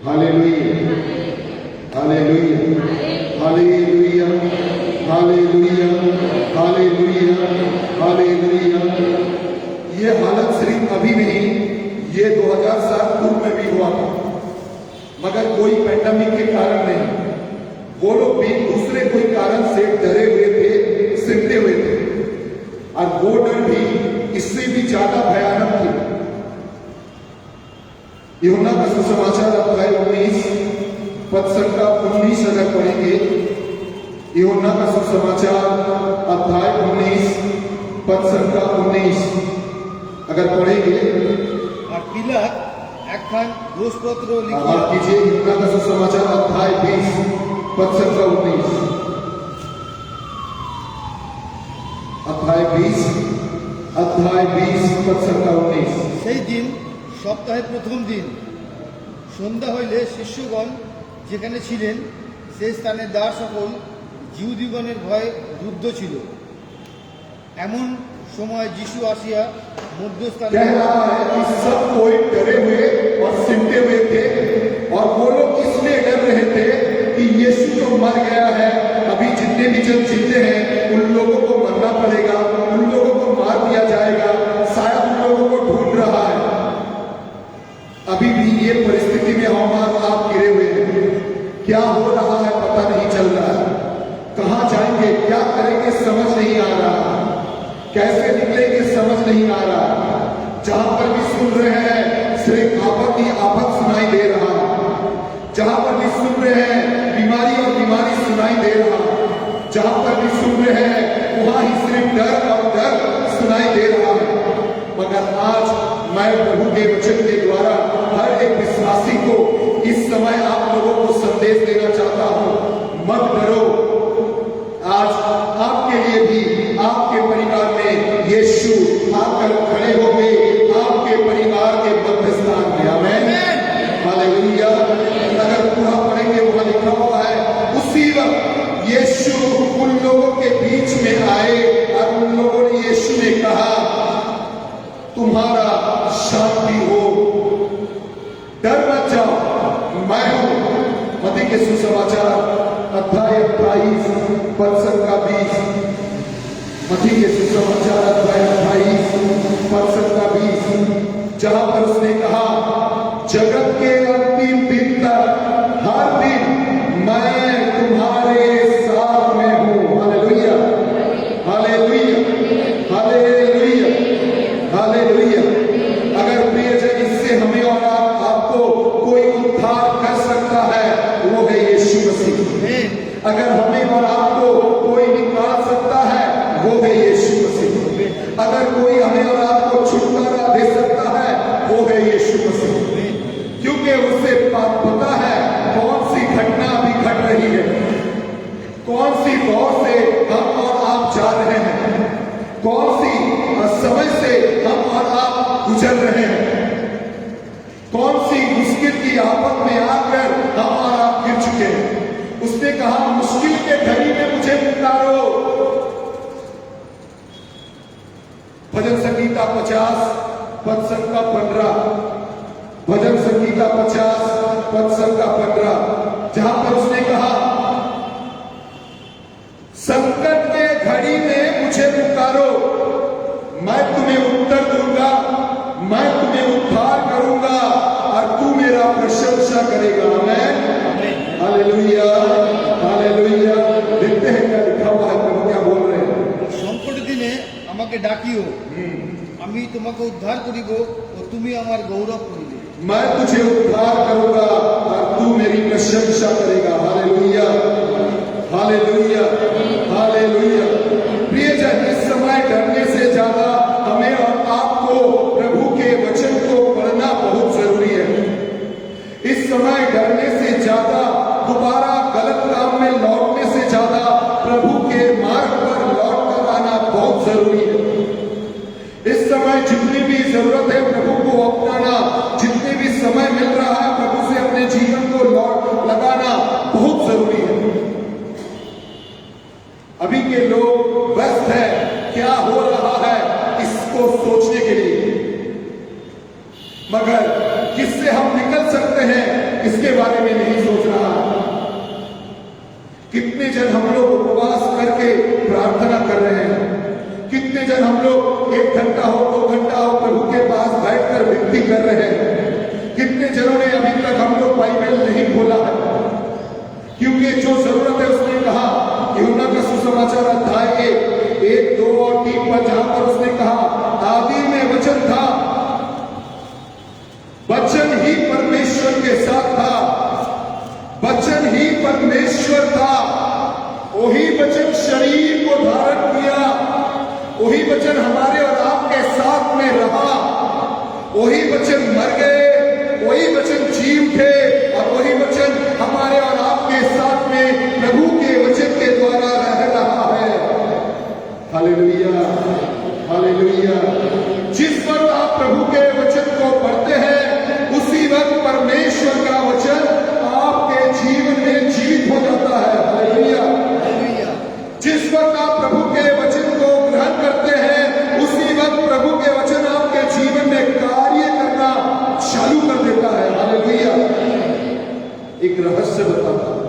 Hallelujah, hallelujah, hallelujah, hallelujah, hallelujah, hallelujah. ये हालत सिर्फ अभी नहीं, ये 2007 पूर्व में भी हुआ था, मगर कोई पैंडेमिक के कारण नहीं। वो लोग भी दूसरे कोई कारण से डरे हुए थे, सिमटे हुए थे, और वो डर भी इससे भी ज्यादा भयानक थी। यूहन्ना का सुसमाचार अध्याय 19 पद संख्या 19 अगर पढ़ेंगे, यूहन्ना का सुसमाचार अध्याय 19 पद संख्या 19 अगर पढ़ेंगे, আর পিলাত একখান দোষপত্র माफ कीजिए, यूहन्ना का सुसमाचार अध्याय 20 पद संख्या 19, अध्याय 20 पद संख्या 19। সেই দিন সপ্তাহের প্রথম দিন সন্ধ্যা হইলে শিষ্যগণ যেখানে ছিলেন সেই স্থানে দ্বার সকল জিহুদীগণের ভয়ে রুদ্ধ ছিল। এমন সময় যিশু আসিয়া মধ্যস্থানে कह रहा है कि सब कोई डरे हुए और सिमटे हुए थे, और वो लोग इसलिए डर रहे थे कि यीशु तो मर गया है, अभी जितने भी जन जिंदे हैं उन लोगों को मरना पड़ेगा, उन लोगों को मार दिया जाएगा, शायद उन लोगों को ढूंढ रहा है। अभी भी ये परिस्थिति में हम आप गिरे हुए हैं। क्या हो रहा है पता नहीं चल रहा है, कहां जाएंगे, क्या करेंगे समझ नहीं आ रहा, कैसे निकलेंगे समझ नहीं आ रहा। जहां पर भी सुन रहे हैं सिर्फ आफत ही आफत सुनाई दे रहा, जहां पर भी सुन रहे हैं बीमारी और बीमारी सुनाई दे रहा, जहां पर भी सुन रहे हैं वहां ही सिर्फ डर और डर सुनाई दे रहा है। मगर आज मैं प्रभु के वचन के द्वारा हर एक विश्वासी को इस समय आप लोगों को संदेश देना चाहता हूं, मत डरो। आज आपके लिए भी आपके परिवार में यीशु आकर खड़े होंगे, आपके परिवार के मध्यस्थान में। आमीन, हालेलुया। अगर पूरा पढ़ेंगे वहां लिखा हुआ है, उसी वक्त यीशु उन लोगों के बीच में आए और उन लोगों ने यीशु ने कहा, तुम्हारा शांति हो, डर मत जाओ, मैं हूं। मत्ती के सुसमाचार अध्याय 28 पद संख्या 20, मत्ती के सुसमाचार अध्याय 28 पद संख्या 20, जहां पर उसने कहा, जगत के अंतिम दिन तक हर दिन मैं तुम्हारे साथ में हूं। Hallelujah, hallelujah, hallelujah, hallelujah. अगर प्रियजन इससे हमें और आपको कोई उद्धार कर सकता है वो है यीशु मसीह। अगर हमें और आपको कोई निकाल सकता है वो है यीशु मसीह। अगर कोई हमें और आपको छुटकारा दे सकता है वो है यीशु मसीह, क्योंकि उसे पता है कौन सी घटना अभी घट रही है, कौन सी दौर से हम और आप जा रहे हैं, कौन सी समय से हम और आप गुजर रहे हैं, कौन सी मुश्किल की आफत में आकर हम और आप गिर चुके हैं। उसने कहा, मुश्किल के घड़ी में मुझे पुकारो। भजन संगीता 50 पद संख्या 15, भजन संगीता 50 पद संख्या 15, जहां पर उसने कहा, संकट के घड़ी में मुझे पुकारो, मैं तुम्हें उत्तर दूंगा, मैं तुम्हें उद्धार करूंगा और तू मेरा प्रशंसा करेगा। आमीन, हालेलुया, हालेलुया। देखते हैं क्या लिखा हुआ है, प्रभु क्या बोल रहे हैं। সংকট দিনে আমাকে ডাকিও, আমি তোমাকে উদ্ধার করিব ও তুমি আমার গৌরব করিবে। मैं तुझे उद्धार करूंगा और तू मेरी प्रशंसा करेगा। Hallelujah, hallelujah, hallelujah. प्रियजन, इस समय डरने से ज्यादा हमें और आपको प्रभु के वचन को पढ़ना बहुत जरूरी है। इस समय डरने से ज्यादा, दोबारा गलत काम में लौटने से ज्यादा प्रभु के मार्ग पर लौट कर आना बहुत जरूरी है। इस समय जितनी भी जरूरत है प्रभु को अपनाना, जितने भी समय मिल रहा है प्रभु से अपने जीवन को लौट लगाना बहुत जरूरी है। अभी के लोग व्यस्त हैं क्या हो रहा है इसको सोचने के लिए, मगर किससे हम निकल सकते हैं इसके बारे में नहीं सोच रहा। कितने जन हम लोग उपवास करके प्रार्थना कर रहे हैं, कितने जन हम लोग 1 घंटा हो 2 घंटा हो प्रभु के पास बैठकर विनती कर रहे हैं। कितने जनों ने अभी तक हम लोग बाइबल नहीं खोला है, क्योंकि जो जरूरत है उसने कहा यूहन्ना का सुसमाचार अध्याय 1, 2 और 3 पर, जहां पर उसने कहा आदि में वचन था, वचन ही परमेश्वर के साथ था, वचन ही परमेश्वर था, वही वचन शरीर को धारण किया, वही वचन हमारे और आपके साथ में रहा, वही वचन मर गए, वही वचन जी उठे और वही वचन हमारे और आपके साथ में प्रभु के वचन के द्वारा रह रहा है। Hallelujah, hallelujah. जिस वक्त आप प्रभु के वचन को पढ़ते हैं उसी वक्त परमेश्वर का वचन आपके जीवन में जीवित हो जाता है। हालेलुया। जिस वक्त आप प्रभु के वचन को ग्रहण करते हैं उसी वक्त प्रभु के वचन आपके जीवन में कार्य करना चालू कर देता है। हालेलुया। एक रहस्य बताता हूं,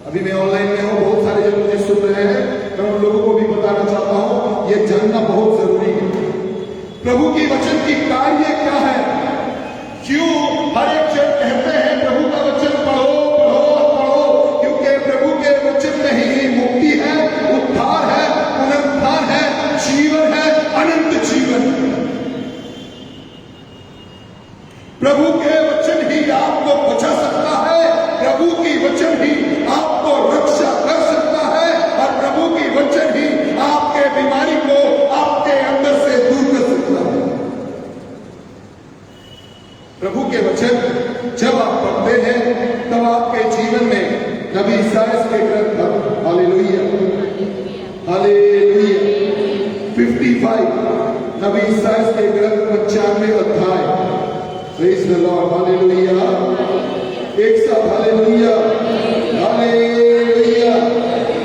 अभी मैं ऑनलाइन में हूं, बहुत सारे जन मुझे सुन रहे हैं, मैं उन लोगों को भी बताना चाहता हूं, यह जानना बहुत जरूरी है प्रभु की वचन की कार्य क्या है। क्यों हर एक जन कहते हैं प्रभु का वचन पढ़ो पढ़ो पढ़ो, क्योंकि प्रभु के वचन में ही मुक्ति है, उद्धार है, पुनरुत्थान है, जीवन है, अनंत जीवन। प्रभु के वचन ही आपको बचा सकता है, प्रभु की वचन ही आपको रक्षा कर सकता है और प्रभु की वचन ही आपके बीमारी को आपके अंदर से दूर कर सकता है। प्रभु के वचन जब आप पढ़ते हैं तब आपके जीवन में नबी इसायाह के ग्रंथ, हालेलुया हालेलुया 55, नबी इसायाह के ग्रंथ 95 अध्याय, प्रेज द लॉर्ड, हालेलुया। एक साथ hallelujah hallelujah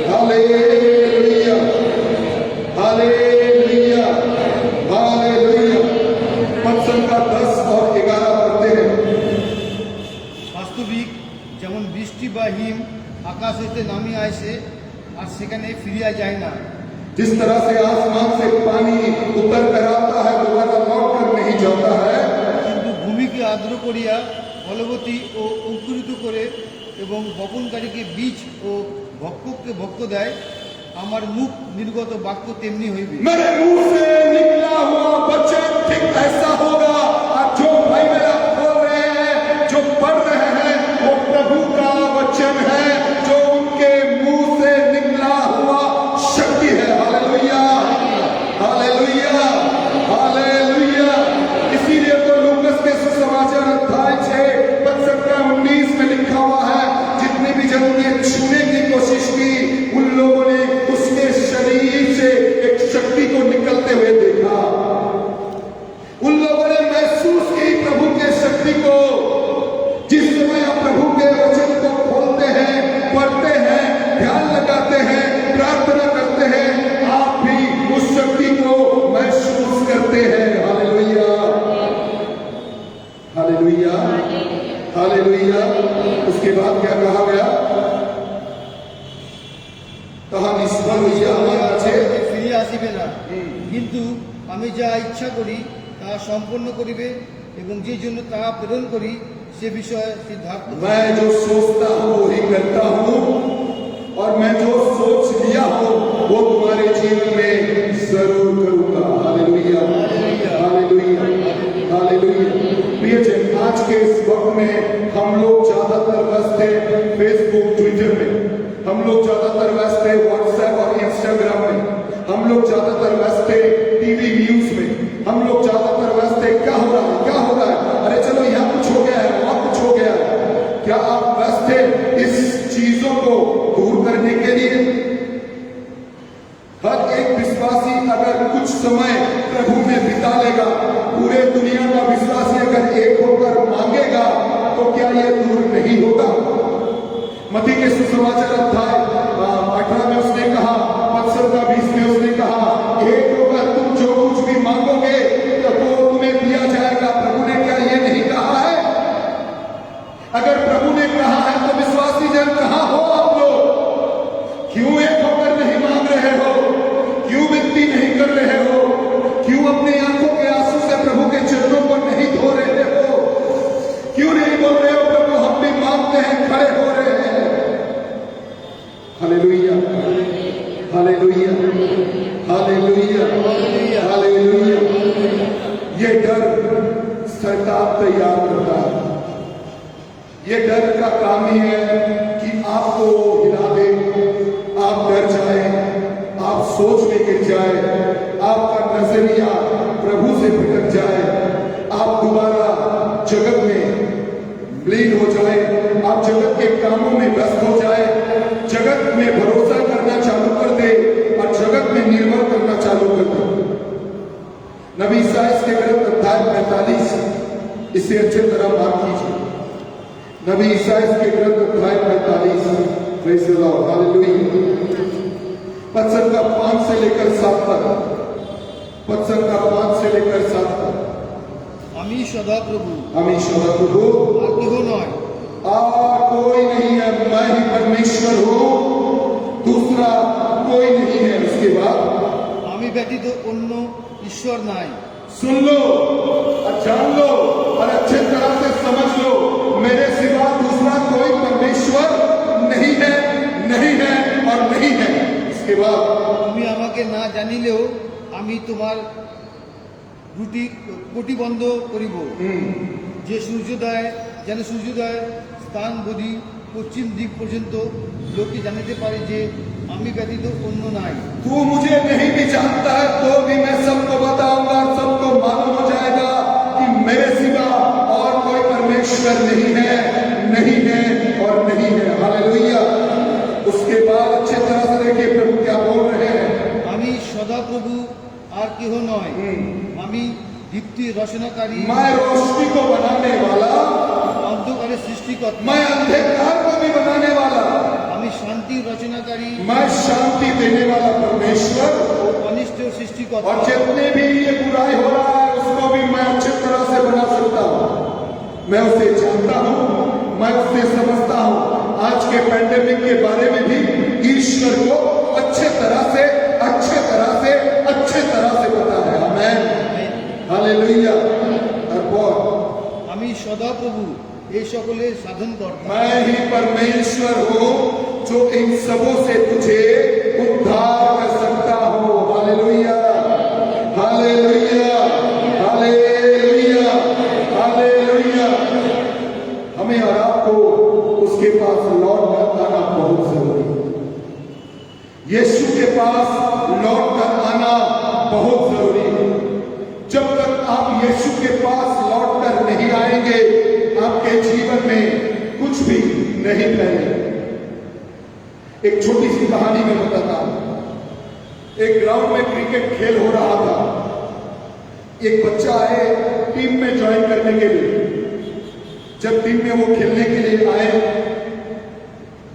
hallelujah hallelujah hallelujah. पद संख्या 10 और 11 पढ़ते हैं। বাস্তবিক যেমন বৃষ্টি বা হিম আকাশ হইতে নামিয়া আসে আর সেখানে ফিরিয়া যায় না, जिस तरह से आसमान से पानी उतर कर आता है दोबारा लौट कर नहीं जाता है, কিন্তু ভূমিকে আর্দ্র করিয়া ফলবতী ও অঙ্কুরিত করে এবং বপনকারীকে বীজ ও ভক্ষককে ভক্ষ দেয়, আমার মুখ নির্গত বাক্য তেমনি হইবে। मेरे मुंह से निकला हुआ वचन ठीक ऐसा होगा। और जो भाई मेरा खोल रहे हैं, जो पढ़ रहे हैं, वो प्रभु का वचन है जो उनके मुंह से निकला हुआ शक्ति है। Hallelujah hallelujah hallelujah. इसीलिए तो लूकस के सुसमाचार अध्याय 6 पद संख्या 19 में लिखा हुआ है, जितने भी जनों ने छूने की कोशिश की उन लोगों ने उसके शरीर से एक शक्ति को निकलते हुए देखा। उन लोगों ने महसूस की प्रभु के शक्ति को। जिस समय आप प्रभु के वचन को खोलते हैं, पढ़ते हैं, ध्यान लगाते हैं, प्रार्थना करते हैं, आप भी उस शक्ति को महसूस करते हैं। Hallelujah hallelujah hallelujah. उसके बाद क्या कहा गया? कहा निष्फल হইয়া আমার কাছে ফিরিয়া আসিবে না, কিন্তু আমি যা ইচ্ছা করি তা সম্পন্ন করিবে এবং যে জন্য তাহা প্রেরণ করি সে বিষয়ে সিদ্ধার্থ। मैं जो सोचता हूँ वही करता हूँ और मैं जो सोच लिया हूँ वो तुम्हारे जीवन में जरूर करूंगा। Hallelujah hallelujah hallelujah. प्रिय जन, आज के इस वक्त में हम लोग ज्यादातर व्यस्त हैं फेसबुक ट्विटर में, हम लोग ज्यादातर व्यस्त हैं व्हाट्सएप और इंस्टाग्राम में, हम लोग ज्यादातर व्यस्त हैं टीवी न्यूज में, हम लोग ज्यादातर व्यस्त हैं क्या हो रहा है क्या हो रहा है, अरे चलो यहाँ कुछ हो गया है वहां कुछ हो गया है। क्या आप व्यस्त हैं इस चीजों को दूर करने के लिए? हर एक विश्वासी अगर कुछ समय प्रभु में बिता लेगा, पूरे दुनिया का विश्वासी अगर एक होकर मांगेगा तो क्या यह दूर नहीं होगा? मत्ती के सुसमाचार अध्याय 18 में उसने कहा, पद संख्या 20 में उसने कहा, एक होकर तुम जो कुछ भी मांगोगे तो वो तुम्हें दिया जाएगा। प्रभु ने क्या ये नहीं कहा है? अगर हमने कहा है तो विश्वासी जन कहाँ हो आप लोग? क्यों एक होकर नहीं मांग रहे हो? क्यों विनती नहीं कर रहे हो? क्यों अपनी आंखों के आंसू से प्रभु के चरणों को नहीं धो रहे हो? क्यों नहीं बोल रहे हो प्रभु हम भी मांगते हैं, खड़े हो रहे हैं? Hallelujah, hallelujah, hallelujah, hallelujah. ये डर सरकार तैयार करता है। ये डर का काम ही है कि आपको हिला दे, आप डर जाए, आप सोच में गिर जाए, आपका नजरिया प्रभु से भटक जाए, आप दोबारा जगत में लीन हो जाए, आप जगत के कामों में व्यस्त हो जाए, जगत में भरोसा करना चालू कर दे और जगत में निर्भर करना चालू कर दे। नबी ईसाइयाह के ग्रंथ अध्याय 45 इसे अच्छी तरह बात कीजिए। नबी ईसाइयाह के ग्रंथ अध्याय 45, प्रेज़ द लॉर्ड, हालेलुया। पद का 5 से लेकर 7 तक, पद का 5 से लेकर 7 तक। আমি সদাপ্রভু, আমি সদাপ্রভু, আর কেহ নয়। और कोई नहीं है, मैं ही परमेश्वर हूँ, दूसरा कोई नहीं है। उसके बाद আমি ব্যতীত অন্য ঈশ্বর নাই। सुन लो और जान लो और अच्छे तरह से समझ लो, मेरे सिवा दूसरा कोई परमेश्वर नहीं है, नहीं है और नहीं है। इसके बाद তুমি আমাকে না জানিলেও আমি তোমার রুটি প্রতিবন্ধ করিব, যে সূর্যোদয় যেন সূর্যোদয় স্থান বধি পশ্চিম দিক পর্যন্ত লোকে জানিতে পারে যে আমি ব্যতীত অন্য নাই। तू मुझे नहीं भी जानता है तो भी मैं सबको बताऊंगा, सबको मालूम हो जाएगा कि मेरे सिवा और कोई परमेश्वर नहीं है, नहीं है और नहीं है। हालेलुया। उसके बाद अच्छे तरह से देखिए प्रभु क्या बोल रहे हैं। আমি সদাপ্রভু আর কেহ নয়। আমি দীপ্তি রচনাকারী, मैं रोशनी को बनाने वाला, অন্ধকারের সৃষ্টিকর্তা। मैं अंधकार को भी बनाने वाला, আমি শান্তির রচনাকারী मैं शांति देने वाला परमेश्वर, ও অনিষ্টের সৃষ্টিকর্তা। और जितने भी ये बुराई हो रहा है उसको भी मैं अच्छी तरह से बना सकता हूँ। मैं उसे जानता हूँ, मैं उसे समझता हूँ। आज के पैंडेमिक के बारे में भी ईश्वर को अच्छे तरह से पता है। आमेन, हालेलुया। और আমি সদাপ্রভু, এই সকলের সাধন কর্তা। मैं ही परमेश्वर हूँ जो इन सबों से तुझे उद्धार कर सकता हूँ। Hallelujah, hallelujah, hallelujah, hallelujah. हमें और आपको उसके पास लौट कर आना बहुत जरूरी है। यीशु के पास लौट कर आना बहुत जरूरी है। जब तक आप यीशु के पास लौट कर नहीं आएंगे, आपके जीवन में कुछ भी नहीं फैलेगा। एक छोटी सी कहानी में बताता हूं। एक ग्राउंड में क्रिकेट खेल हो रहा था। एक बच्चा आए टीम में ज्वाइन करने के लिए। जब टीम में वो खेलने के लिए आए,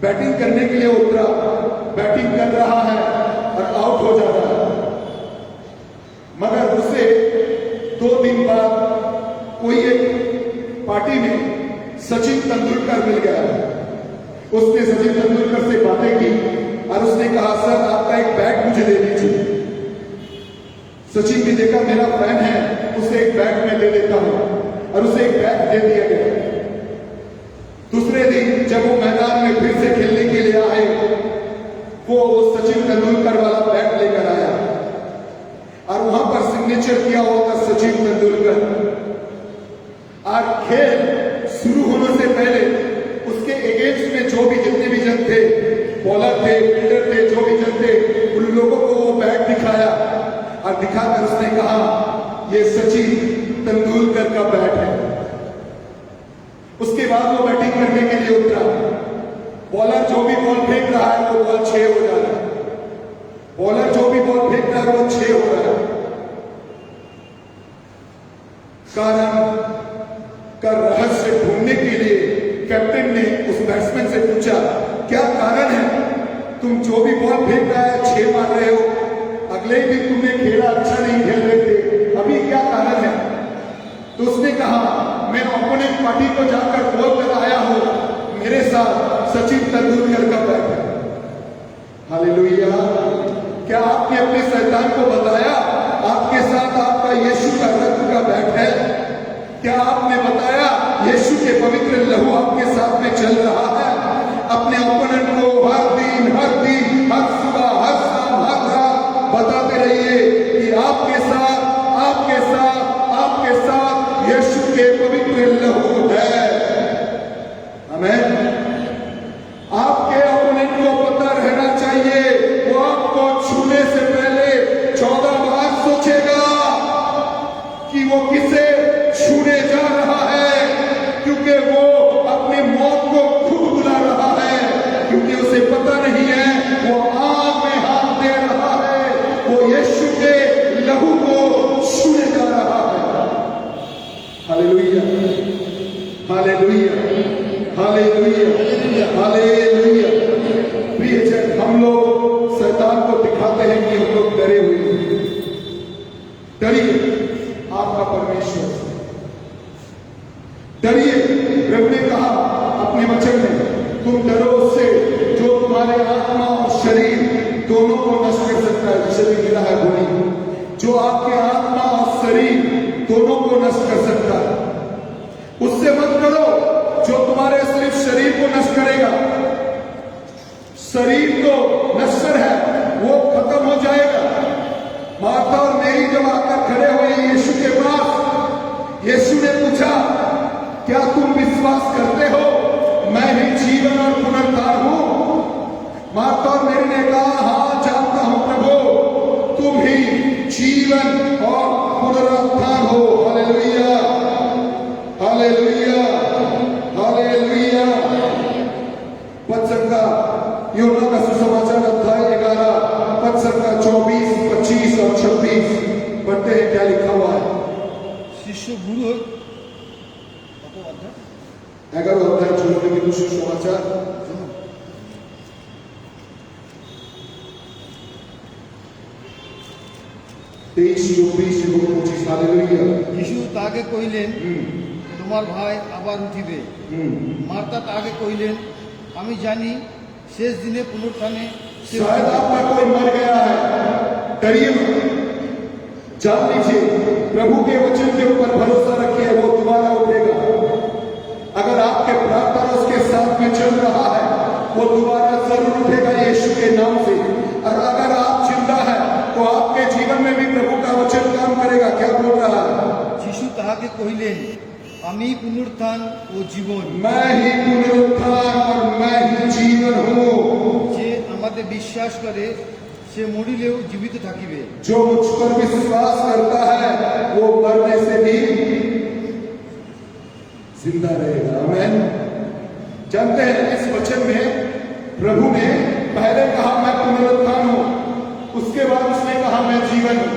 बैटिंग करने के लिए उतरा, बैटिंग कर रहा है और आउट हो जा रहा है। मगर उसे 2 दिन बाद कोई एक पार्टी में सचिन तेंदुलकर मिल गया। उसने सचिन तेंदुलकर से बातें की और उसने कहा सर आपका एक बैट मुझे दे दीजिए। सचिन भी देखा मेरा फैन है, उसे एक बैट मैं दे देता हूं और उसे एक बैट दे दिया गया। दूसरे दिन जब वो मैदान में फिर से खेलने के लिए आए, वो सचिन तेंदुलकर वाला बैट लेकर आया और वहां पर सिग्नेचर किया हुआ था सचिन तेंदुलकर। और खेल शुरू होने से पहले उसके अगेंस्ट में जो भी जितने भी जन थे, बॉलर थे, फील्डर थे, जो भी जन थे, उन लोगों को वो बैट दिखाया और दिखाकर उसने कहा ये सचिन तेंदुलकर का बैट है। उसके बाद वो बैटिंग करने के लिए उतरा। बॉलर जो भी बॉल फेंक रहा है वो बॉल 6 हो जा रहा है। बॉलर जो भी बॉल फेंक रहा है वो 6 हो रहा है। कारण का रहस्य ढूंढने के लिए कैप्टन ने उस बैट्समैन से पूछा क्या कारण है, तुम जो भी बॉल फेंक रहा है 6 मार रहे हो, अगले दिन तुमने खेला अच्छा नहीं खेल रहे थे, अभी क्या कारण है? तो उसने कहा मैं ओपोनेंट पार्टी को जाकर बोल कर आया हूं, सचिन तेंदुलकर का बैट है। हालेलुया। क्या आपने अपने शैतान को बताया आपके साथ आपका यीशु का रक्त का बैट है? क्या आपने बताया यीशु के पवित्र लहू आपके साथ में चल रहा है? अपने ओपोनेंट को हर दिन हर सुबह हर शाम हर रात बताते रहिए कि आपके साथ यीशु के पवित्र लहू है। आमीन। आपके ओपोनेंट को पता रहना चाहिए, वो आपको छूने से पहले 14 बार सोचेगा कि वो किसे छूने जा रहा है, क्योंकि वो अपनी मौत को खुद बुला रहा है, क्योंकि उसे पता नहीं है वो आग में हाथ दे रहा है, वो यीशु के लहू को छूने जा रहा है। Hallelujah, hallelujah, hallelujah, hallelujah. प्रियजन, हम लोग शैतान को दिखाते हैं कि हम लोग डरे हुए हैं। डरिए आपका परमेश्वर से, डरिए। प्रभु ने कहा अपने वचन में, तुम डरो उससे जो तुम्हारे आत्मा और शरीर दोनों को नष्ट कर सकता है। जिसे भी मिला है बोली, जो आपके आत्मा और शरीर दोनों को नष्ट कर सकता है, उससे मत डरो जो तुम्हारे सिर्फ शरीर को नष्ट करेगा। शरीर तो नश्वर है, वो खत्म हो जाएगा। मार्था और मेरी जब आकर खड़े हुए यीशु के पास, यीशु ने पूछा, क्या तुम विश्वास करते हो मैं ही जीवन और पुनरुत्थान हूं? मार्था और मेरी ने कहा, हाँ जानता हूं प्रभु, तुम ही जीवन और पुनरुत्थान हो। Hallelujah, hallelujah, hallelujah. पद संख्या यूहन्ना का सुसमाचार अध्याय 11 पद संख्या 24, 25 और 26 पढ़ते हैं क्या लिखा हुआ है। शिष्य गुरु 11 अध्याय छोड़ने के दूसरे समाचार 23, 24 এবং 25। হালেলুয়া। যিশু তাকে কহিলেন, তোমার ভাই আবার উঠিবে। মার্তা তাকে কহিলেন, আমি জানি শেষ দিনে পুনরুত্থানে সে शायद आपका कोई मर गया है, डरिए मत। जान लीजिए, प्रभु के वचन के ऊपर भरोसा रखिए, वो दोबारा उठेगा। अगर आपके प्रार्थना उसके साथ में चल रहा है, वो दोबारा जरूर उठेगा यीशु के नाम से। और अगर आप जिंदा है तो आपके जीवन में भी प्रभु का वचन काम करेगा। क्या बोल रहा है? যিশু তাহাকে কহিলেন, আমি পুনরুত্থান ও জীবন। मैं ही पुनरुत्थान और मैं ही जीवन हूँ। যে আমাতে বিশ্বাস করে সে মরিলেও জীবিত থাকিবে। जो मुझ पर विश्वास करता है वो मरने से भी जिंदा रहेगा। आमीन। जानते हैं, इस वचन में प्रभु ने पहले कहा मैं पुनरुत्थान हूं, उसके बाद उसने कहा मैं जीवन हूं।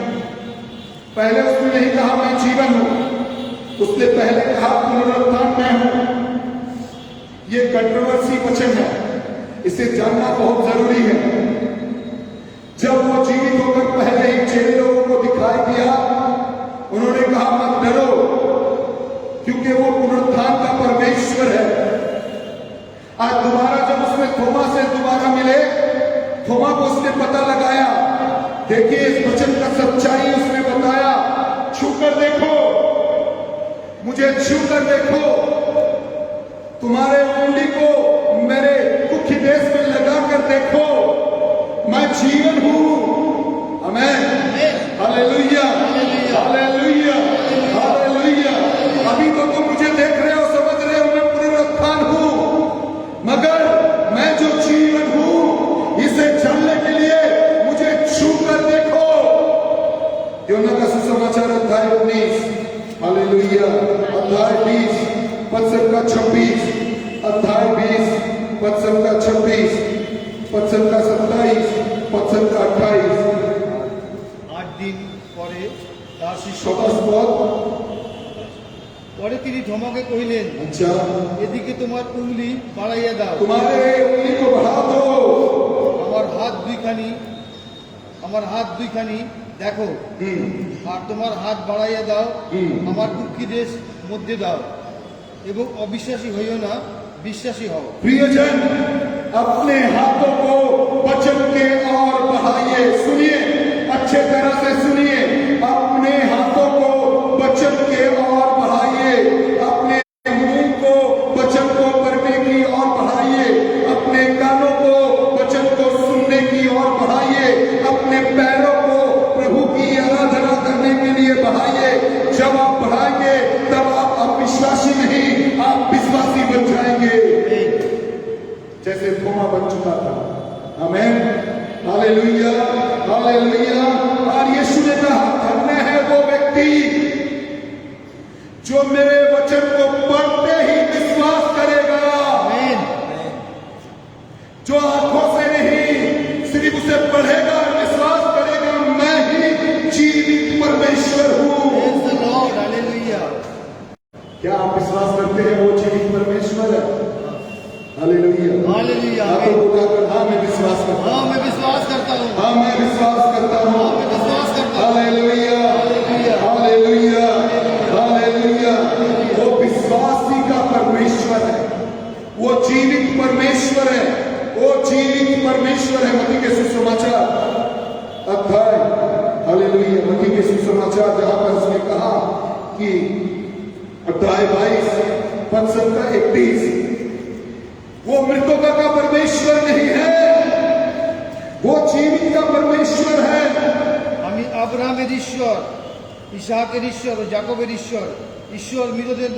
पहले उसने नहीं कहा मैं जीवन हूं, उसने पहले कहा पुनरुत्थान मैं हूं। ये कंट्रोवर्सी वचन है, इसे जानना बहुत जरूरी है। जब वो जीवित होकर पहले ही 6 लोगों को दिखाई दिया, उन्होंने कहा मत डरो, क्योंकि वो पुनरुत्थान का परमेश्वर है। आज दोबारा जब उसने थोमा से दोबारा मिले, थोमा को उसने पता लगाया। देखिए, इस वचन का सच्चाई उसने बताया, छूकर देखो, मुझे छूकर देखो, तुम्हारे उंगली को मेरे मुख्य देश में लगाकर देखो, मैं जीवन हूं। आमीन, हालेलुया, हालेलुया, हालेलुया। अभी तो तुम मुझे देख रहे हो, समझ रहे हो मैं पुनरुत्थान हूं, मगर मैं जो जीवन हूं, इसे जानने के लिए मुझे छूकर देखो। यूहन्ना का सुसमाचार अध्याय 19, हालेलुया, अध्याय 20 पद संख्या 26, अध्याय 20 पद संख्या 26, पद संख्या 27, पद संख्या 28। 8 দিন পরে তার শিষ্য 27 पद। পরে তিনি থমাকে কহিলেন, अच्छा, এদিকে তোমার উংলি বাড়াইয়া দাও। तुम्हारे उंगली को बढ़ा दो। আমার হাত দুইখানি দেখো। আর তোমার হাত বাড়াইয়া দাও, আমার দুঃখী দেশ মধ্যে দাও, এবং অবিশ্বাসী হইও না, বিশ্বাসী হও। प्रियजन, अपने हाथों को वचन के और बढ़ाइए। सुनिए, अच्छे तरह से सुनिए। अपने हाथों को वचन के और बढ़ाइए। अपने मुंह को वचन को करने की और बढ़ाइए। अपने कानों को वचन को सुनने की और बढ़ाइए। अपने पैरों को प्रभु की आराधना करने के लिए बढ़ाइए। जब आप बढ़ाएंगे तब आप अविश्वासी नहीं, आप विश्वासी बन जाएंगे, जैसे थोमा बन चुका था। आमीन, हालेलुया, हालेलुया। और यीशु ने कहा, धन्य है वो व्यक्ति जो मेरे वचन को पढ़ते ही विश्वास करेगा, आमीन। जो आंखों से नहीं सिर्फ उसे पढ़ेगा और विश्वास करेगा, मैं ही जीवित परमेश्वर हूँ। Praise the Lord, hallelujah। क्या आप विश्वास करते हैं वो जीवित परमेश्वर है? हालेलुया, हालेलुया, हाथों को उठाकर, हाँ मैं विश्वास करता हूँ, हाँ मैं विश्वास करता हूँ, हाँ मैं विश्वास करता हूँ, हाँ मैं विश्वास करता हूँ। Hallelujah, hallelujah, hallelujah. वो विश्वासी का परमेश्वर है, वो जीवित परमेश्वर है, वो जीवित परमेश्वर है। मत्ती के सुसमाचार अध्याय, हालेलुया, मत्ती के सुसमाचार जहां पर उसने कहा कि अध्याय 22 पद संख्या 31, वो मृतकों का परमेश्वर नहीं है, वो जीवित का परमेश्वर है। আমি আব্রাহামের ঈশ্বর, ইসহাকের ঈশ্বর ও যাকবের ঈশ্বর। ঈশ্বর মৃতদের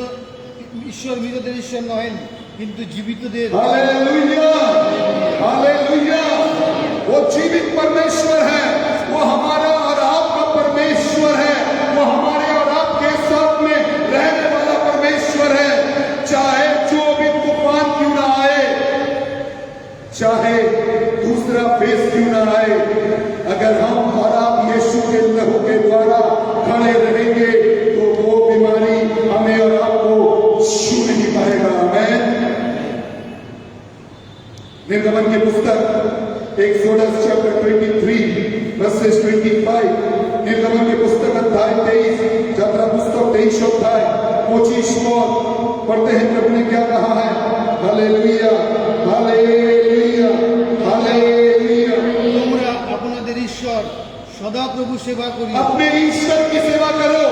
ঈশ্বর নহেন, কিন্তু জীবিতদের। Hallelujah, hallelujah. वो जीवित परमेश्वर है, वो हमारा और आपका परमेश्वर है, वो हमारे और आपके साथ में रहने वाला परमेश्वर है। चाहे जो भी तूफान क्यों ना आए, चाहे दूसरा फेस क्यों ना आए, अगर हम और आप यीशु के लहू के द्वारा खड़े रहेंगे तो वो बीमारी हमें और आपको छू नहीं पाएगा। आमीन। निर्गमन की पुस्तक एक्सोडस चैप्टर 23 वर्सेस 25, निर्गमन की पुस्तक अध्याय 23, यात्रा पुस्तक 23 अध्याय 25 पढ़ते हैं। प्रभु ने क्या कहा है? Hallelujah, hallelujah, hallelujah. তোমরা আপনাদের ঈশ্বর সদাপ্রভু সেবা করি। अपने ईश्वर की सेवा करो,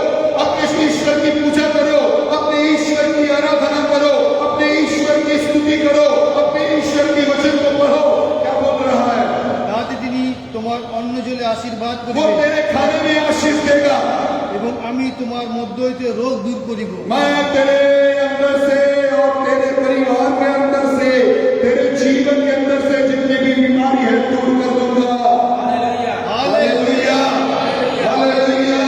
अपने ईश्वर की पूजा करो, अपने ईश्वर की आराधना करो, अपने ईश्वर की स्तुति करो, अपने ईश्वर की वचन को पढ़ो। क्या बोल रहा है? তাতে তিনি তোমার অন্ন জলে আশীর্বাদ वो করিবেন तेरे खाने में आशीष देगा। এবং আমি তোমার মধ্য হইতে রোগ দূর করিব। मैं तेरे अंदर से और तेरे परिवार के अंदर से, तेरे जीवन के अंदर से जितनी भी बीमारी है दूर कर दूंगा। Hallelujah, hallelujah,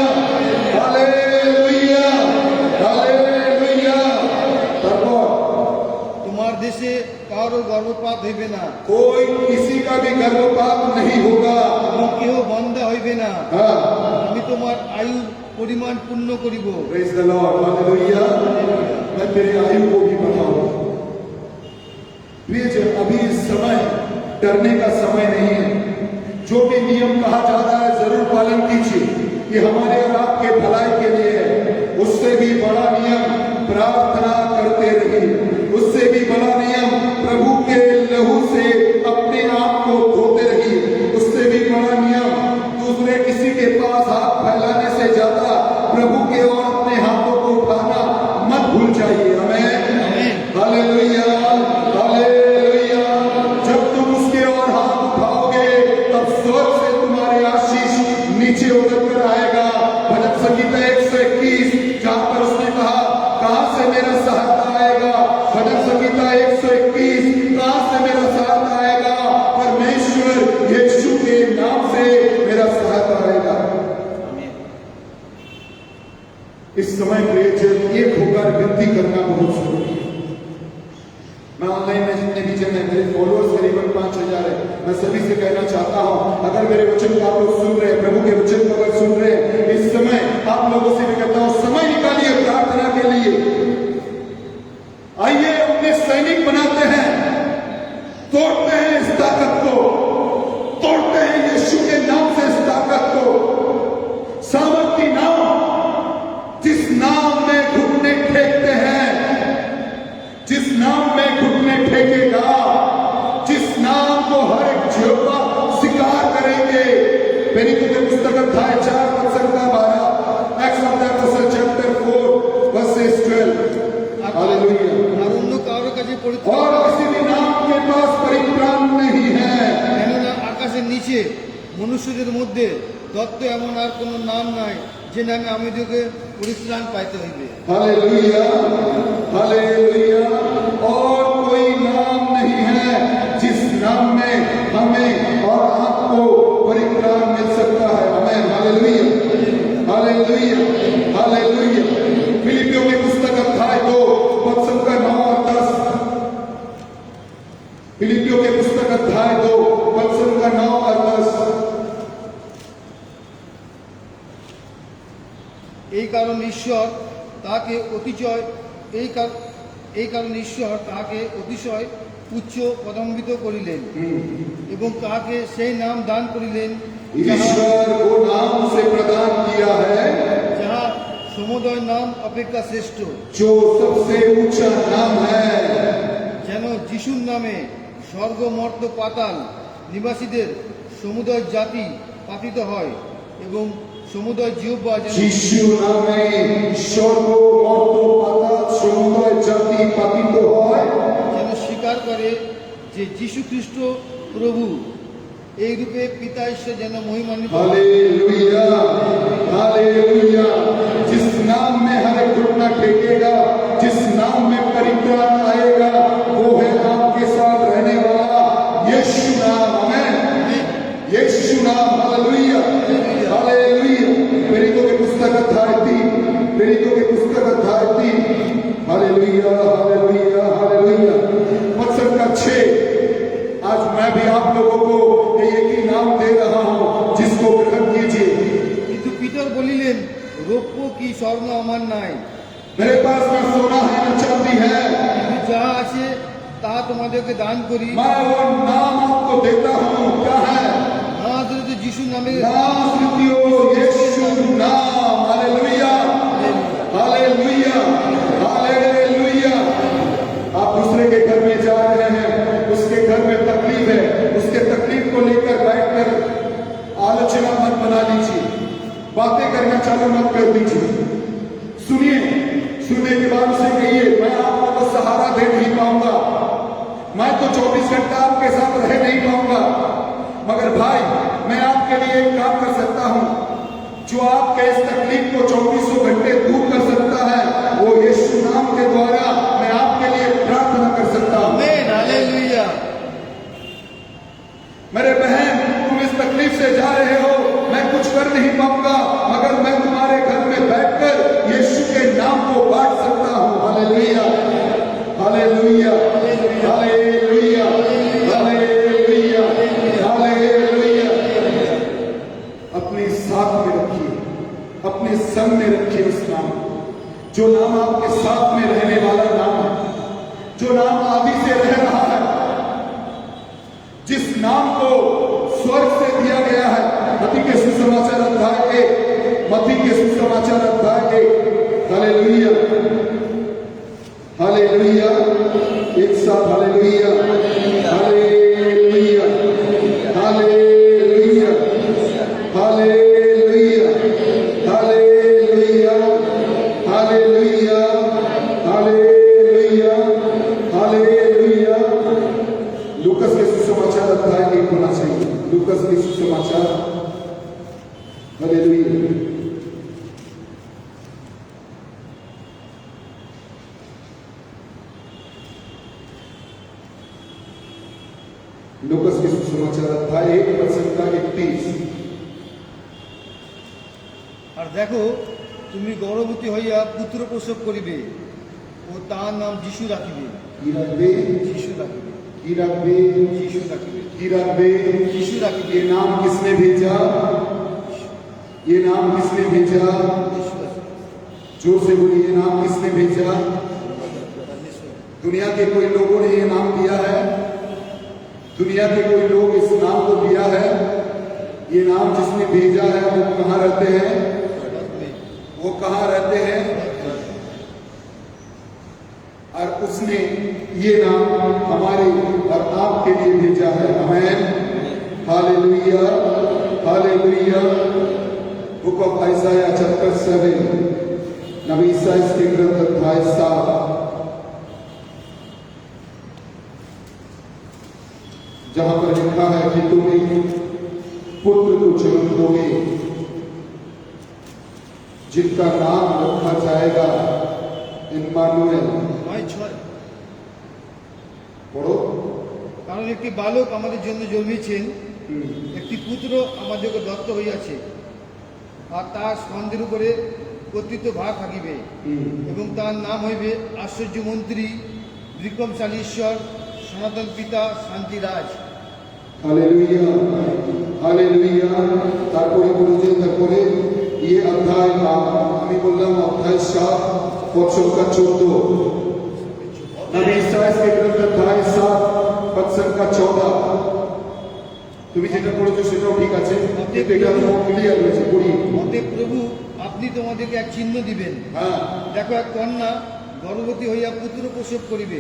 hallelujah, hallelujah. তারপর তোমার দেশে কারো গর্ভপাত হইবে না कोई किसी का भी गर्भपात नहीं होगा। এবং কেহ বন্ধা হইবে না। हाँ, আমি তোমার আয়ুর পরিমাণ পূর্ণ করিব। Praise the Lord, hallelujah. मैं तेरे आयु को भी बढ़ाऊंगा। प्रियजन, अभी इस समय डरने का समय नहीं है। जो भी नियम कहा जा रहा है जरूर पालन कीजिए, ये हमारे और आपके भलाई के लिए है। उससे भी बड़ा नियम प्रार्थना करते रहिए, उससे भी बड़ा नियम प्रभु के लहू से अपने आप को धोते रहिए, उससे भी बड़ा नियम दूसरे किसी के पास हाथ फैलाने से ज्यादा प्रभु के और अपने हाथों को उठाना मत भूल जाइए। आमीन, हालेलुया, हालेलुया। जब तुम उसके और हाथ उठाओगे तब स्वर्ग से तुम्हारी आशीष नीचे उतर कर आएगा। भजन संगीता 121 जहां पर उसने कहा, कहां से मेरा सहायता आएगा? भजन संगीता 121, कहां से मेरा सहायता आएगा? परमेश्वर यीशु के नाम से मेरा सहायता आएगा। इस समय प्रियजन एक होकर विनती करना बहुत जरूरी है। मैं ऑनलाइन में जितने भी जन है, मेरे फॉलोअर्स करीबन 5000 है। मैं सभी से कहना चाहता हूं, अगर मेरे वचन को आप लोग सुन रहे हैं, प्रभु के वचन को अगर सुन रहे हैं, इस समय आप लोगों से भी कहता हूं, समय निकालिए प्रार्थना के लिए। आइए अपने सैनिक बनाते हैं, तोड़ते हैं इस ताकत को, तोड़ते हैं यीशु के नाम से इस ताकत को। सामर्थी नाम, जिस नाम में घुटने टेकते हैं, जिस नाम में घुटने प्रेरितों के पुस्तक अध्याय 4 वचन का 12, acts of the apostle chapter 4 verses 12। Hallelujah. আর অন্য কারোর কাছে পরিত্রাণ और किसी भी नाम के पास परित्राण नहीं है, কেননা আকাশের নিচে মনুষ্যদের মধ্যে দত্ত এমন আর কোনো নাম নাই যে নামে আমাদেরকে পরিত্রাণ পাইতে হইবে। Hallelujah hallelujah. और कोई नाम नहीं है जिस नाम में हमें और आपको परित्राण मिल सकता है। आमीन। Hallelujah hallelujah hallelujah. फिलिपियों के पुस्तक अध्याय 2 वचन का 9 और 10। फिलिपियों के पुस्तक अध्याय 2 वचन का 9 और 10। এই কারণ ঈশ্বর তাকে অতিশয় এই কারণ ঈশ্বর তাকে অতিশয় উচ্চ পদম্বিত করিলেন এবং তাকে সেই নাম দান করিলেন ईश्वर को नाम से प्रदान किया है যাহা সমুদয় নাম অপেক্ষা শ্রেষ্ঠ, जो सबसे ऊंचा नाम है, যেন যিশুর নামে স্বর্গ মর্ত পাতাল নিবাসীদের সমুদয় জাতি পাতিত হয় এবং সমুদয় জিহ্বা যেন যিশু নামে স্বর্গ মর্ত পাতাল সমুদয় জাতি পাতিত হয়, যেন স্বীকার করে যে যীশু খ্রিস্ট প্রভু, এই রূপে পিতা ঈশ্বর যেন মহিমান্বিত হয়। Hallelujah hallelujah. जिस नाम में हर एक घुटना टेकेगा, जिस नाम में परित्राण आएगा, वो है आपके साथ रहने वाला यीशु नाम। आमीन। यीशु नाम। Hallelujah hallelujah. प्रेरितों के पुस्तक अध्याय 3, प्रेरितों के पुस्तक अध्याय 3। Hallelujah hallelujah hallelujah. वचन का 6। आज मैं भी आप लोगों को एक ही नाम दे रहा हूं, जिसको ग्रहण कीजिए। কিন্তু পিতর বলিলেন, রৌপ্য কি স্বর্ণ আমার নাই, मेरे पास न सोना है न चांदी है, কিন্তু যাহা আছে তাহা তোমাদেরকে দান করি। मैं वो नाम आपको देता हूं। क्या है? নাজরেথ যিশু নামে नासरियो यीशु नाम। Hallelujah hallelujah hallelujah. आप दूसरे के घर में जा रहे हैं, उसके घर में तकलीफ है, उसके तकलीफ को लेकर बैठकर आलोचना मत बना लीजिए, बातें करना चालू मत कर दीजिए। सुनिए, सुनने के बाद उसे कहिए, मैं आपको तो सहारा दे नहीं पाऊंगा, मैं तो 24 घंटा आपके साथ रह नहीं पाऊंगा, मगर भाई मैं आपके लिए एक काम कर सकता हूं, जो आपके इस तकलीफ को 24 घंटे दूर कर सकता है, वो यीशु नाम के द्वारा मैं आपके लिए प्रार्थना कर सकता हूं। Amen hallelujah. मेरे बहन, तुम इस तकलीफ से जा रहे हो, मैं कुछ कर नहीं पाऊंगा, मगर मैं तुम्हारे घर में बैठकर यीशु के नाम को बांट सकता हूं। Hallelujah hallelujah hallelujah hallelujah hallelujah. अपने साथ में रखिए, अपने संग में रखिए उस नाम को, जो नाम आपके साथ में रहने वाला नाम है, जो नाम आदि से रह रहा है, जिस नाम को स्वर्ग से दिया गया है। मत्ती के सुसमाचार अध्याय 1, मत्ती के सुसमाचार अध्याय 1। Hallelujah hallelujah. एक साथ hallelujah hallelujah hallelujah hallelujah hallelujah hallelujah hallelujah hallelujah. लूकस के सुसमाचार अध्याय 1 होना चाहिए। लूकस के सुसमाचार। हालेलुया। लूकस के सुसमाचार अध्याय 1 वचन का 31। আর দেখো, তুমি গর্ভবতী হইয়া পুত্র প্রসব করিবে ও তাহার নাম যিশু রাখিবে। কি রাখবে? যিশু রাখিবে, কি রাখবে? যিশু রাখিবে, কি রাখবে? যিশু রাখিবে, ये नाम किसने भेजा? ये नाम किसने भेजा? যিশু রাখিবে। जोर से बोलिए, ये नाम किसने भेजा? दुनिया के कोई लोगों ने ये नाम दिया है? दुनिया के कोई लोग इस नाम को दिया है? ये नाम जिसने भेजा है वो कहाँ रहते हैं? वो कहाँ रहते हैं? और उसने ये नाम हमारे और आपके लिए भेजा है। आमीन hallelujah hallelujah. Hallelujah. Book of Isaiah chapter 7. नबी ईसाई के ग्रंथ अध्याय 7 जहां पर लिखा है कि तुम एक पुत्र को जन्म दोगे जिनका नाम रखा जाएगा इम्मानुएल। নয় ছয়। पढ़ो। কারণ একটি বালক আমাদের জন্য জন্মেছেন, একটি পুত্র আমাদেরকে দত্ত হইয়াছে, আর তার স্কন্ধের উপরে কর্তৃত্ব ভাগ থাকিবে, এবং তার নাম হইবে আশ্চর্যমন্ত্রী, বিক্রমশালী ঈশ্বর, সনাতন পিতা, শান্তিরাজ। Hallelujah hallelujah. তারপরে বলতে তারপরে ये अध्याय আমি বললাম अध्याय 7 पद संख्या 14। नबी ईसाई के ग्रंथ अध्याय 7 पद संख्या 14। তুমি যেটা পড়েছো সেটাও ঠিক আছে, কিন্তু এটা ক্লিয়ার হয়েছে পড়ি। অতএব প্রভু আপনি তোমাদেরকে এক চিহ্ন দিবেন, হ্যাঁ, দেখো এক কন্যা গর্ভবতী হইয়া পুত্র প্রসব করিবে,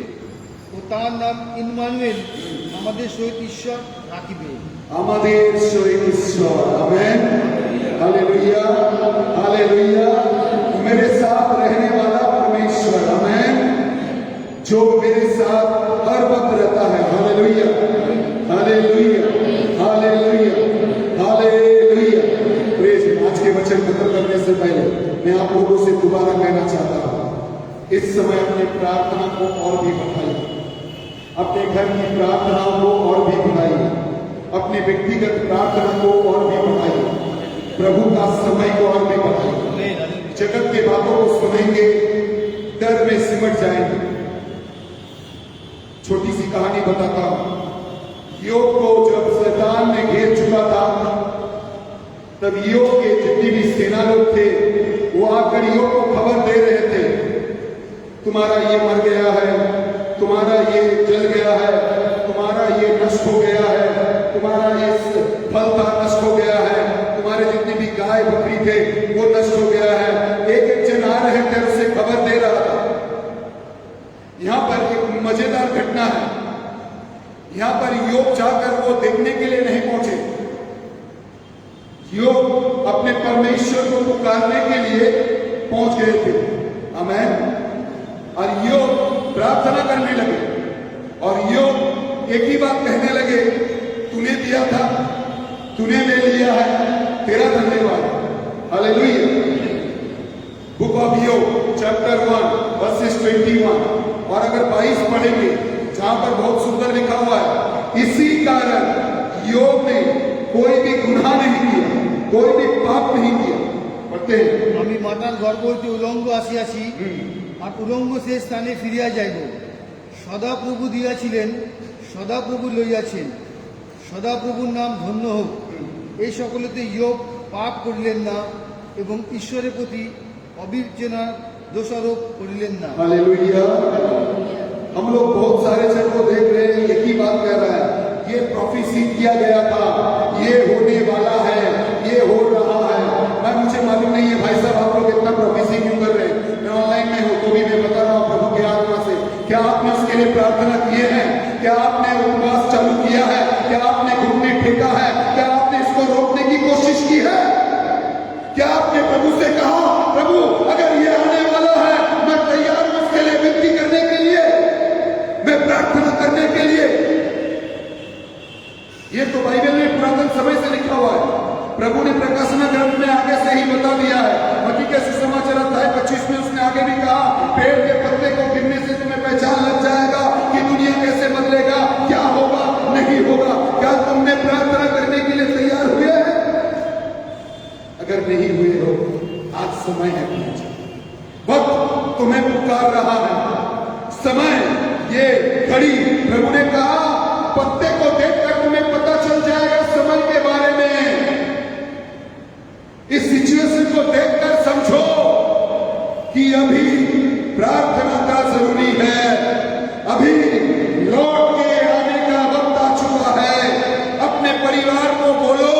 ও তার নাম ইম্মানুয়েল, আমাদের সহিত ঈশ্বর রাখিবে। আমাদের সহিত ঈশ্বর। Amen hallelujah hallelujah. मेरे साथ रहने वाला परमेश्वर, आमेन, जो मेरे साथ हर वक्त रहता है। Hallelujah hallelujah hallelujah hallelujah. Praise. आज के वचन खत्म करने से पहले मैं आप लोगों से दोबारा कहना चाहता हूं, इस समय अपनी प्रार्थना को और भी बढ़ाइए, अपने घर की प्रार्थनाओं को और भी बढ़ाइए, अपनी व्यक्तिगत प्रार्थना को और भी बढ़ाइए, प्रभु का समय को और भी बढ़ाइए। जगत की बातों को सुनेंगे, डर में सिमट जाएंगे। छोटी सी कहानी बताता हूं। योग को जब शैतान ने घेर चुका था, तब योग के जितने भी सेना लोग थे वो आकर योग को खबर दे रहे थे, तुम्हारा ये मर गया है, तुम्हारा ये जल गया है, तुम्हारा ये नष्ट हो गया है, तुम्हारा ये फल था नष्ट हो गया है, तुम्हारे जितने भी गाय बकरी थे वो नष्ट हो गया है। एक एक जन आ रहे थे, उससे खबर दे रहा था। यहां पर एक मजेदार घटना है। यहां पर योग जाकर वो देखने के लिए नहीं पहुंचे, योग अपने परमेश्वर को पुकारने के लिए पहुंच गए थे। आमेन। और योग प्रार्थना करने लगे, और योग एक ही बात कहने लगे, तूने दिया था, तूने ले लिया है, तेरा धन्यवाद। हालेलुया। बुक ऑफ योग चैप्टर 1 वर्सेस 21 और अगर 22 पढ़ेंगे, जहां पर बहुत सुंदर लिखा हुआ है, इसी कारण योग ने कोई भी गुनाह नहीं किया, कोई भी पाप नहीं किया। पढ़ते हैं। আমি মাতার গর্ভ হইতে উলঙ্গ আসিয়াছি, আর উলঙ্গ সে স্থানে ফিরিয়া যাইব। সদাপ্রভু দিয়াছিলেন, সদাপ্রভু লইয়াছেন, সদাপ্রভুর নাম ধন্য হোক। এই সকলেতে যোগ পাপ করিলেন না, এবং ঈশ্বরের প্রতি অবিবেচনা দোষারোপ করিলেন না। हालेलुया। हम लोग बहुत सारे जन को देख रहे हैं, एक ही बात कह रहा है, ये प्रोफेसी किया गया था, ये होने वाला है, ये हो रहा है। मुझे मालूम नहीं है भाई साहब आप लोग इतना प्रोफेसी क्यों कर रहे हैं। मैं ऑनलाइन में हूं तो भी मैं बता रहा हूं प्रभु के आत्मा से, क्या आपने उसके लिए प्रार्थना किए हैं? क्या आपने उपवास चालू किया है? क्या आपने घुटने टेका है? क्या आपने इसको रोकने की कोशिश की है? क्या आपने प्रभु से कहा, प्रभु अगर ये आने वाला है, मैं तैयार हूं उसके लिए विनती करने के लिए, मैं प्रार्थना करने के लिए। ये तो बाइबल में पुरातन समय से लिखा हुआ है। प्रभु ने प्रकाशना ग्रंथ में आगे से ही बता दिया है। मत्ती के सुसमाचार अध्याय 25 में उसने आगे भी कहा, पेड़ के पत्ते को गिरने से तुम्हें पहचान लग जाएगा कि दुनिया कैसे बदलेगा, क्या होगा, नहीं होगा। क्या तुमने प्रार्थना करने के लिए तैयार हुए हैं? अगर नहीं हुए हो, आज समय है, वक्त तुम्हें पुकार रहा है। समय, ये घड़ी, प्रभु ने कहा पत्ते को देखकर तुम्हें पता चल जाएगा समय के बारे में। इस सिचुएशन को देखकर समझो कि अभी प्रार्थना का जरूरी है, अभी लौट के आने का वक्त आ चुका है। अपने परिवार को बोलो,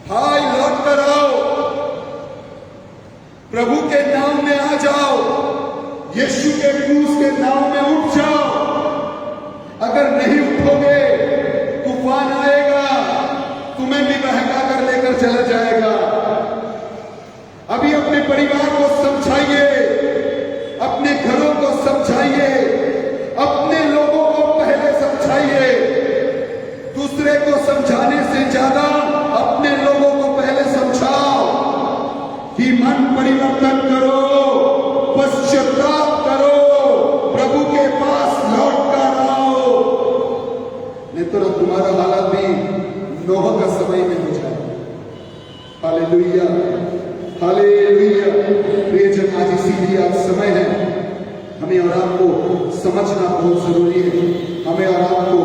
भाई लौट कर आओ, प्रभु के नाम में आ जाओ, यीशु के क्रूस के नाम में उठ जाओ, परिवार को समझाइए, अपने घरों को समझाइए, अपने लोगों को पहले समझाइए। दूसरे को समझाने से ज्यादा अपने लोगों को पहले समझाओ कि मन परिवर्तन करो, पश्चाताप करो, प्रभु के पास लौट कर आओ, नहीं तो तुम्हारा हालत भी नोह का समय में हो जाए। Hallelujah, hallelujah. प्रियजन, आज इसीलिए आज समय है, हमें और आपको समझना बहुत जरूरी है। हमें और आपको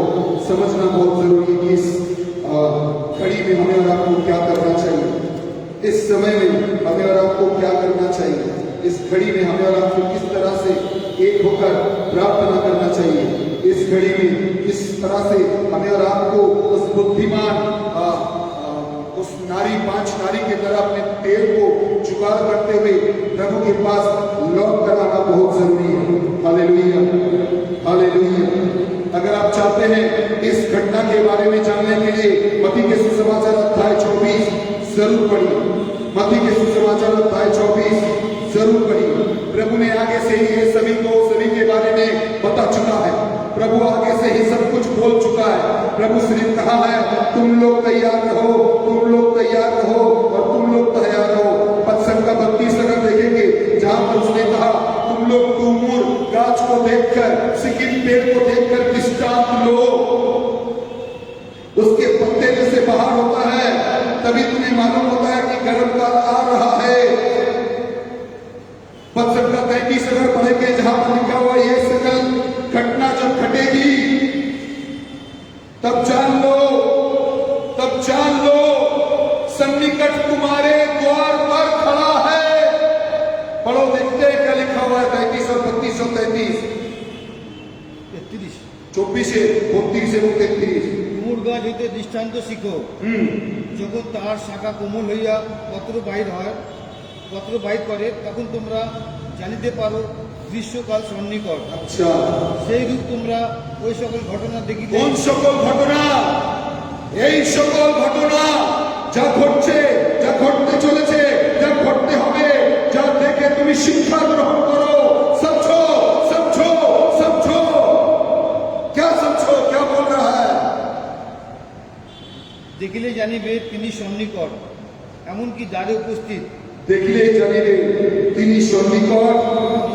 समझना बहुत जरूरी है कि इस घड़ी में हमें और आपको क्या करना चाहिए, इस समय में हमें और आपको क्या करना चाहिए, इस घड़ी में हमें और आपको किस तरह से एक होकर प्रार्थना करना चाहिए, इस घड़ी में किस तरह से हमें और आपको उस बुद्धिमान उस नारी, 5 नारी की तरह अपने तेल को जुगाड़ करते हुए प्रभु के पास लौट कर आना बहुत जरूरी है। Hallelujah, hallelujah. अगर आप चाहते हैं इस घटना के बारे में जानने के लिए मत्ती के सुसमाचार अध्याय 24 जरूर पढ़िए। मत्ती के सुसमाचार अध्याय 24 जरूर पढ़िए। प्रभु ने आगे से ही ये सभी के बारे में बता चुका है। प्रभु आगे से ही सब कुछ बोल चुका है। प्रभु सिर्फ कहा है तुम लोग तैयार रहो, तुम लोग तैयार रहो और तुम लोग तैयार रहो। पद संख्या 32 अगर देखेंगे, जहां पर उसने कहा तुम लोग तुमूर गाछ को देखकर, सिकिम पेड़ को देखकर दृष्टांत लो, उसके पत्ते में से बाहर होता है, तभी तुम्हें मालूम होता है कि गर्म काल आ रहा है। पद संख्या 33 अगर पढ़ेंगे, जहां पर लिखा हुआ ये सकल घटना जब घटेगी तब जान लो, तब जान लो सन्निकट तुम्हारे द्वार पर खड़ा है। पढ़ो, देखते हैं क्या लिखा हुआ है 33 और 32 और 33 24 से 32 এবং 33। কুমুর গাছ হইতে দৃষ্টান্ত শিখো, যখন তাহার শাখা কোমল হইয়া পত্র বাহির করে, তখন তোমরা জানিতে পারো গ্রীষ্মকাল সন্নিকট। আচ্ছা, সেই রূপ তোমরা ওই সকল ঘটনা দেখিতে। কোন সকল ঘটনা? এই সকল ঘটনা যা ঘটছে, যা ঘটতে চলেছে, যা ঘটতে হবে, যা দেখে তুমি শিক্ষা গ্রহণ করো। समझो, समझो, समझो। क्या समझो? क्या बोल रहा है? দেখিলে জানিবে তিনি সন্নিকট, এমনকি দ্বারে উপস্থিত। देखले जानिबे তিনি সন্নিকট,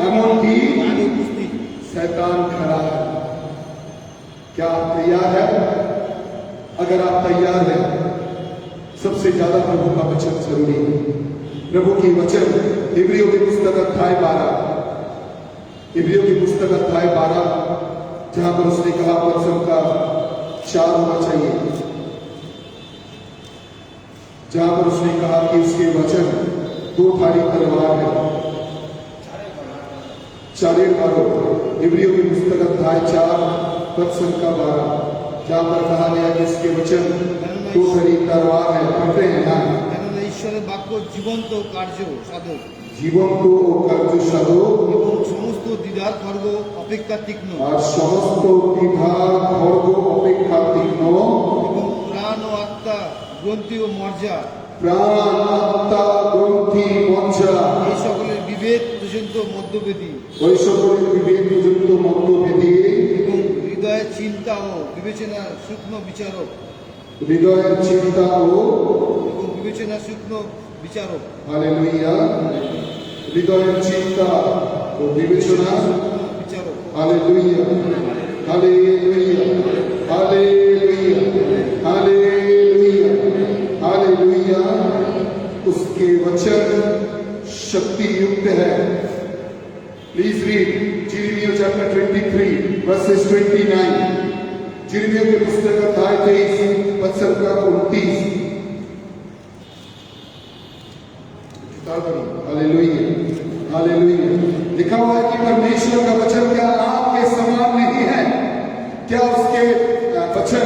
এমনকি দ্বারে উপস্থিত। शैतान खड़ा है। क्या आप तैयार है? अगर आप तैयार हैं, सबसे ज्यादा प्रभु का वचन जरूरी है। प्रभु की वचन इब्रियों की पुस्तक अध्याय 12, इब्रियों की पुस्तक अध्याय 12, जहां पर उसने कहा वचन का 4 होना चाहिए, जहां पर उसने कहा कि उसके वचन 2 धारी तलवार है। 4 बारों, इब्रियों की पुस्तक अध्याय 4 पद संख्या 12, जहां पर कहा गया कि इसके वचन 2 धारी तलवार है। पढ़ते हैं ना, কেননা ঈশ্বরের বাক্য জীবন্ত কার্য সাধক, জীবন্ত ও কার্য সাধক এবং সমস্ত দ্বিধার খর্গ অপেক্ষা তীক্ষ্ণ, আর সমস্ত দ্বিধার খর্গ অপেক্ষা তীক্ষ্ণ, এবং প্রাণ ও আত্মা গ্রন্থি ও মজ্জা, প্রাণ আত্মা গ্রন্থি মজ্জা, এই সকলের বিভেদ পর্যন্ত মধ্যবেদী, ওই সকলের বিবেক পর্যন্ত মধ্যভেদী, এবং হৃদয়ের চিন্তা ও বিবেচনা সূক্ষ্ম বিচারক, হৃদয়ের চিন্তা ও এবং বিবেচনা সূক্ষ্ম বিচারক। হালেলুয়া, হৃদয়ের চিন্তা ও বিবেচনা বিচারক। Hallelujah, hallelujah, hallelujah, hallelujah, hallelujah. उसके वचन शक्ति युक्त है। Please read Jeremiah chapter 23 verses 29। Jeremiah की पुस्तक अध्याय 23 पद संख्या 29। Hallelujah, hallelujah. लिखा हुआ है कि परमेश्वर का वचन क्या आग के समान नहीं है? क्या उसके वचन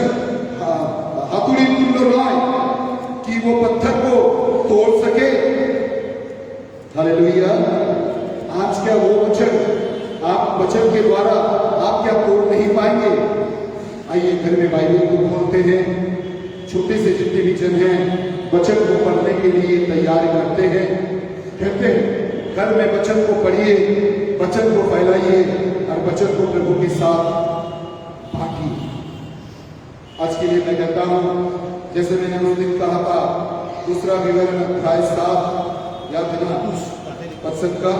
हाथुड़ी तुल्य राय कि वो पत्थर को तोड़ सके? हालेलुया। आज क्या वो वचन, आप वचन के द्वारा आप क्या तोड़ नहीं पाएंगे? आइए घर में बाइबल को खोलते हैं। छोटे से जितने भी जन हैं वचन को पढ़ने के लिए तैयार करते हैं, कहते हैं घर में वचन को पढ़िए, वचन को फैलाइए और वचन को प्रभु के साथ बांटिए। आज के लिए मैं कहता हूं, जैसे मैंने उस दिन कहा था, दूसरा विवरण अध्याय 7 याद है ना, वचन का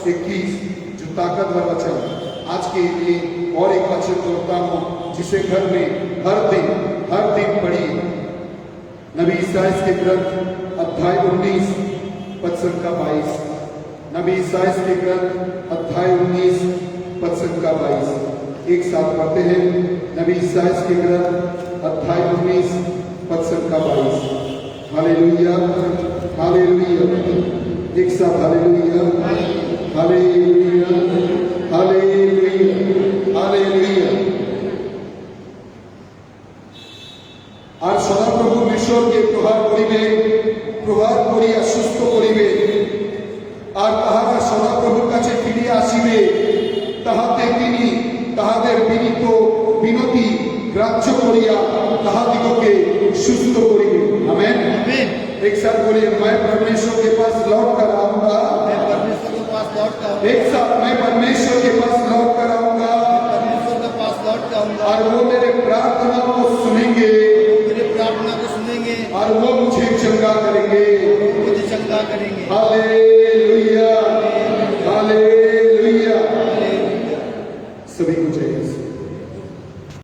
21, जो ताकतवर वचन। आज के लिए और एक वचन जोड़ता हूं, जिसे घर में हर दिन पढ़िए। नबी ईसाइयाह के ग्रंथ अध्याय 19 वचन का 22। नबी ईसाइयाह के ग्रंथ अध्याय 19 वचन का 22। एक साथ पढ़ते हैं। नबी ईसाइयाह के ग्रंथ अध्याय 19 वचन का 22। हालेलुया, हालेलुया, एक साथ हालेलुया, हालेलुया, हालेलुया, हालेलुया। আর সদাপ্রভু ঈশ্বরকে প্রহার করিয়া সুস্থ করিবে, আর তাহারা সদাপ্রভুর কাছে ফিরিয়া আসিবে, তাহাতে তিনি তাহাদের বিনতি গ্রাহ্য করিয়া তাহাদিগকে সুস্থ করিবে। आमेन। एक साथ बोलिए, मैं परमेश्वर के पास लौट कर आऊंगा। मैं परमेश्वर के पास लौट कर आऊंगा। एक साथ, मैं परमेश्वर के पास लौट कर आऊंगा, परमेश्वर के पास लौट कर आऊंगा, और वो मेरे प्रार्थना को सुनेंगे, मेरे प्रार्थना को सुनेंगे, और वो मुझे चंगा करेंगे। मुझे चंगा करेंगे। हालेलुया।